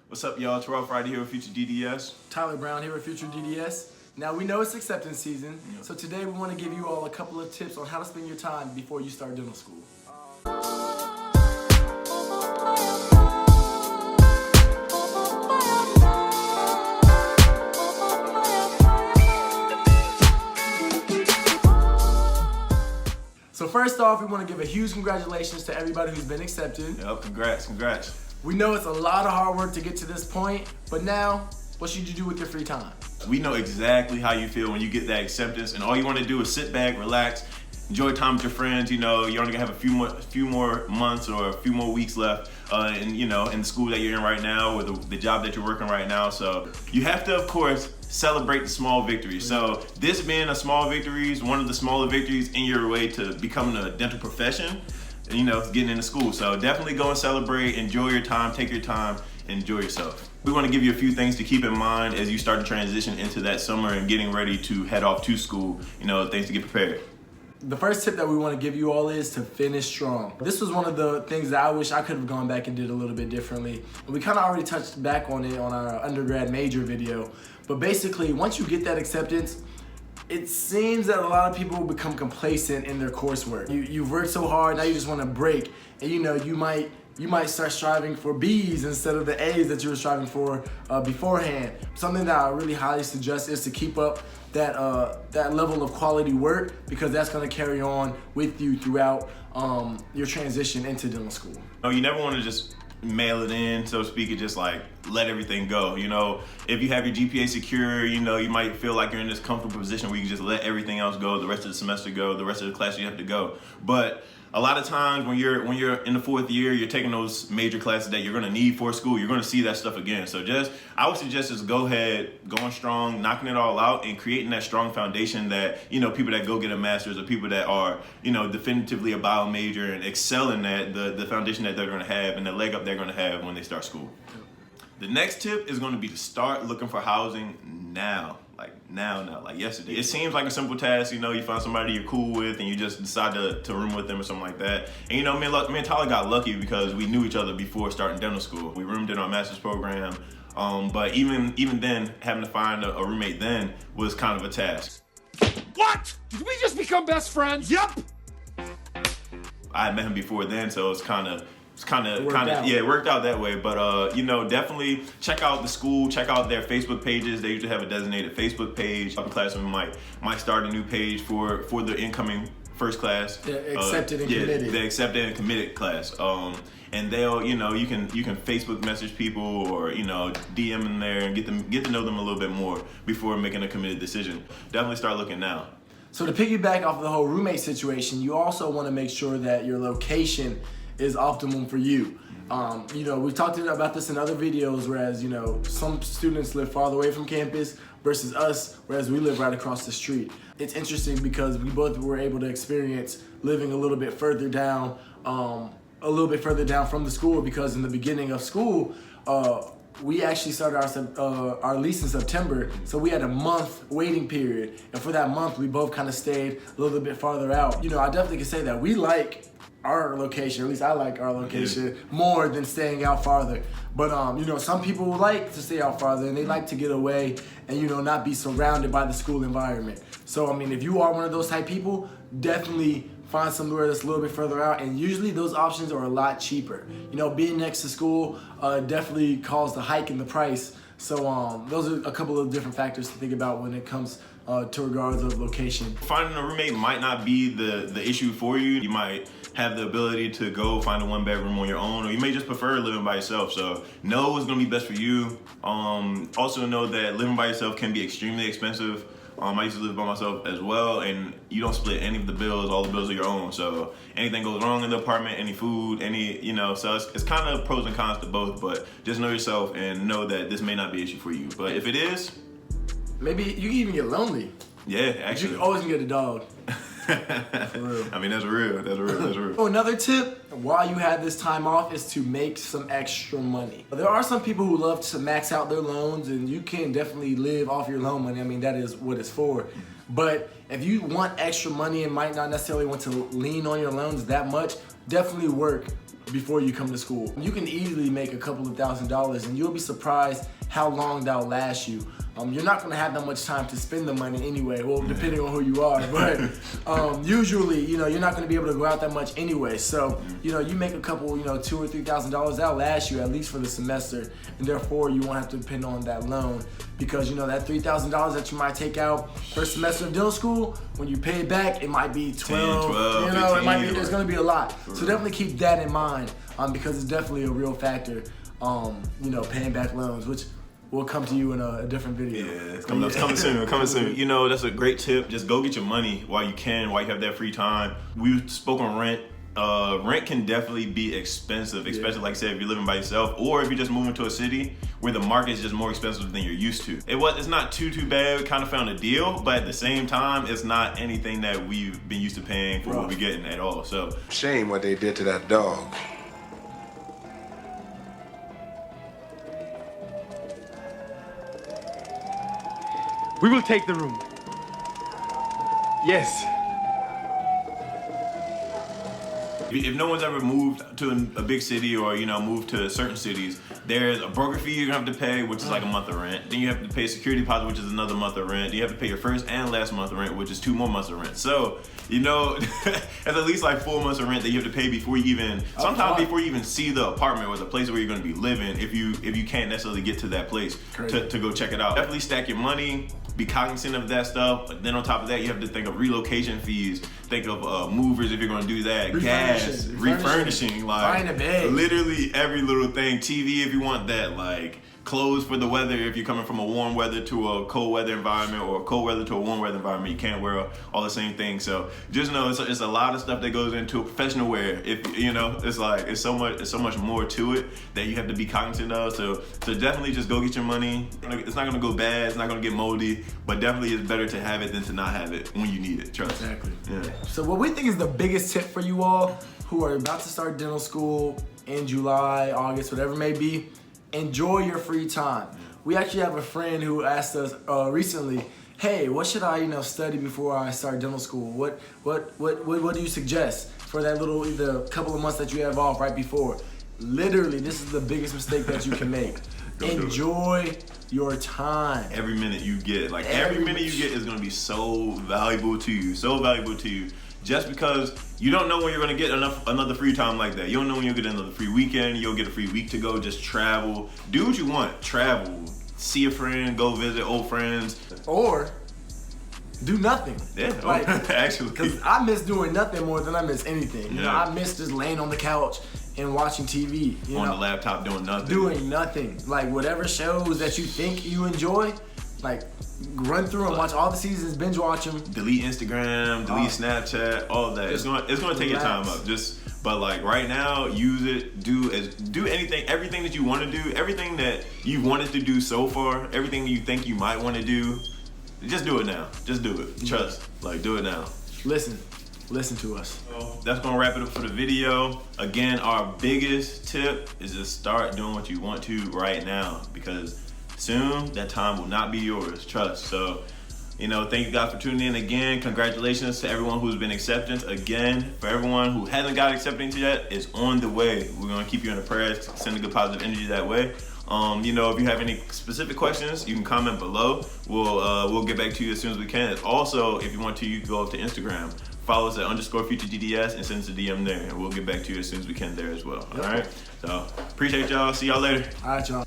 What's up, y'all? Terrell Friday here with FutureDDS. Tyler Brown here with FutureDDS. Now we know it's acceptance season, so today we want to give you all a couple of tips on how to spend your time before you start dental school. So first off, we want to give a huge congratulations to everybody who's been accepted. Yep, congrats. We know it's a lot of hard work to get to this point, but now, what should you do with your free time? We know exactly how you feel when you get that acceptance, and all you want to do is sit back, relax, enjoy time with your friends. You know, you're only gonna have a few more months or a few more weeks left, in the school that you're in right now, or the job that you're working right now. So you have to, of course, celebrate the small victories. So this being a small victory is one of the smaller victories in your way to becoming a dental profession. Getting into school. So definitely go and celebrate, enjoy your time, take your time, enjoy yourself. We want to give you a few things to keep in mind as you start to transition into that summer and getting ready to head off to school, things to get prepared. The first tip that we want to give you all is to finish strong. This was one of the things that I wish I could have gone back and did a little bit differently. We kind of already touched back on it on our undergrad major video, but basically once you get that acceptance, it seems that a lot of people become complacent in their coursework. You've worked so hard, now you just want to break, and you might start striving for B's instead of the A's that you were striving for beforehand. Something that I really highly suggest is to keep up that level of quality work, because that's going to carry on with you throughout your transition into dental school. You never want to just mail it in, so to speak, and just like let everything go. If you have your GPA secure, you might feel like you're in this comfortable position where you can just let everything else go, the rest of the semester go, the rest of the class you have to go. But a lot of times when you're in the fourth year, you're taking those major classes that you're going to need for school, you're going to see that stuff again. So I would suggest just go ahead, going strong, knocking it all out, and creating that strong foundation that, people that go get a master's or people that are, definitively a bio major and excel in that, the foundation that they're going to have and the leg up they're going to have when they start school. The next tip is going to be to start looking for housing now. Like yesterday. It seems like a simple task, you find somebody you're cool with and you just decide to room with them or something like that. And me and Tyler got lucky because we knew each other before starting dental school. We roomed in our master's program, but even then, having to find a roommate then was kind of a task. What? Did we just become best friends? Yup! I had met him before then, so it worked out that way. But definitely check out the school, check out their Facebook pages. They usually have a designated Facebook page. Upper classmen might start a new page for the incoming first class. The accepted and committed. The accepted and committed class. And they'll, you can Facebook message people or DM them there and get to know them a little bit more before making a committed decision. Definitely start looking now. So to piggyback off of the whole roommate situation, you also want to make sure that your location is optimum for you. We've talked about this in other videos, whereas, some students live farther away from campus versus us, whereas we live right across the street. It's interesting because we both were able to experience living a little bit further down from the school, because in the beginning of school, we actually started our lease in September, so we had a month waiting period, and for that month, we both kind of stayed a little bit farther out. I definitely can say that we like our location, at least I like our location more than staying out farther. But some people like to stay out farther and they like to get away and not be surrounded by the school environment. So if you are one of those type people, definitely find somewhere that's a little bit further out, and usually those options are a lot cheaper. Being next to school definitely caused a hike in the price. So those are a couple of different factors to think about when it comes to regards of location. Finding a roommate might not be the issue for you. You might have the ability to go find a one-bedroom on your own, or you may just prefer living by yourself. So know what's gonna be best for you. Also know that living by yourself can be extremely expensive. I used to live by myself as well, and you don't split any of the bills. All the bills are your own. So anything goes wrong in the apartment, any food, so it's kind of pros and cons to both, but just know yourself and know that this may not be an issue for you. But if it is, maybe you can even get lonely. Yeah, actually. You always can get a dog. For real. That's real. So another tip while you have this time off is to make some extra money. There are some people who love to max out their loans, and you can definitely live off your loan money. That is what it's for. But if you want extra money and might not necessarily want to lean on your loans that much, definitely work before you come to school. You can easily make a couple of $1,000s, and you'll be surprised how long that'll last you. You're not gonna have that much time to spend the money anyway, well, depending on who you are, but usually, you're not gonna be able to go out that much anyway. So, you make a couple, $2,000 or $3,000, that'll last you at least for the semester, and therefore you won't have to depend on that loan, because that $3,000 that you might take out first semester of dental school, when you pay it back, it might be 12, 15, there's gonna be a lot. So definitely keep that in mind, because it's definitely a real factor, paying back loans, which will come to you in a different video. Yeah, it's coming soon. That's a great tip. Just go get your money while you can, while you have that free time. We spoke on rent. Rent can definitely be expensive, especially like I said, if you're living by yourself, or if you're just moving to a city where the market is just more expensive than you're used to. It's not too bad. We kind of found a deal, but at the same time, it's not anything that we've been used to paying for what we're getting at all. So shame what they did to that dog. We will take the room. Yes. If no one's ever moved to a big city or moved to certain cities, there's a broker fee you're gonna have to pay, which is like a month of rent. Then you have to pay a security deposit, which is another month of rent. You have to pay your first and last month of rent, which is 2 more months of rent. So that's at least like 4 months of rent that you have to pay before you even before you even see the apartment or the place where you're gonna be living. If you can't necessarily get to that place to go check it out, definitely stack your money. Be cognizant of that stuff. But then on top of that, you have to think of relocation fees. Think of movers if you're gonna do that. Gas, refurnishing, like literally every little thing. TV if you want that, like clothes for the weather if you're coming from a warm weather to a cold weather environment, or a cold weather to a warm weather environment. You can't wear all the same thing. So just know it's a lot of stuff that goes into professional wear. If it's so much more to it that you have to be cognizant of. So definitely just go get your money. It's not gonna go bad. It's not gonna get moldy. But definitely it's better to have it than to not have it when you need it. Trust. Exactly. Yeah. So what we think is the biggest tip for you all who are about to start dental school in July, August, whatever it may be, enjoy your free time. We actually have a friend who asked us recently, hey, what should I study before I start dental school? What do you suggest for that the couple of months that you have off right before? Literally, this is the biggest mistake that you can make. Enjoy your time. Every minute you get, every minute you get is gonna be so valuable to you. Just because you don't know when you're gonna get another free time like that. You don't know when you'll get another free weekend. You'll get a free week to go. Just travel. Do what you want. Travel. See a friend. Go visit old friends. Or do nothing. Yeah, actually. Because I miss doing nothing more than I miss anything. I miss just laying on the couch and watching TV. On the laptop doing nothing. Doing nothing. Like whatever shows that you think you enjoy, run through and watch all the seasons, binge watch them. Delete Instagram, delete Snapchat, all of that. It's gonna take your time up. But right now, use it. Do anything, everything that you want to do, everything that you've wanted to do so far, everything you think you might want to do. Just do it now. Just do it. Trust. Do it now. Listen to us. So that's gonna wrap it up for the video. Again, our biggest tip is to start doing what you want to right now, because soon that time will not be yours. Trust. So, thank you guys for tuning in again. Congratulations to everyone who's been accepted. Again, for everyone who hasn't got acceptance yet, it's on the way. We're gonna keep you in the prayers, send a good positive energy that way. If you have any specific questions, you can comment below. We'll get back to you as soon as we can. Also, if you want to, you can go up to Instagram. Follow us at _FutureDDS and send us a DM there, and we'll get back to you as soon as we can there as well. All right. So appreciate y'all. See y'all later. All right, y'all.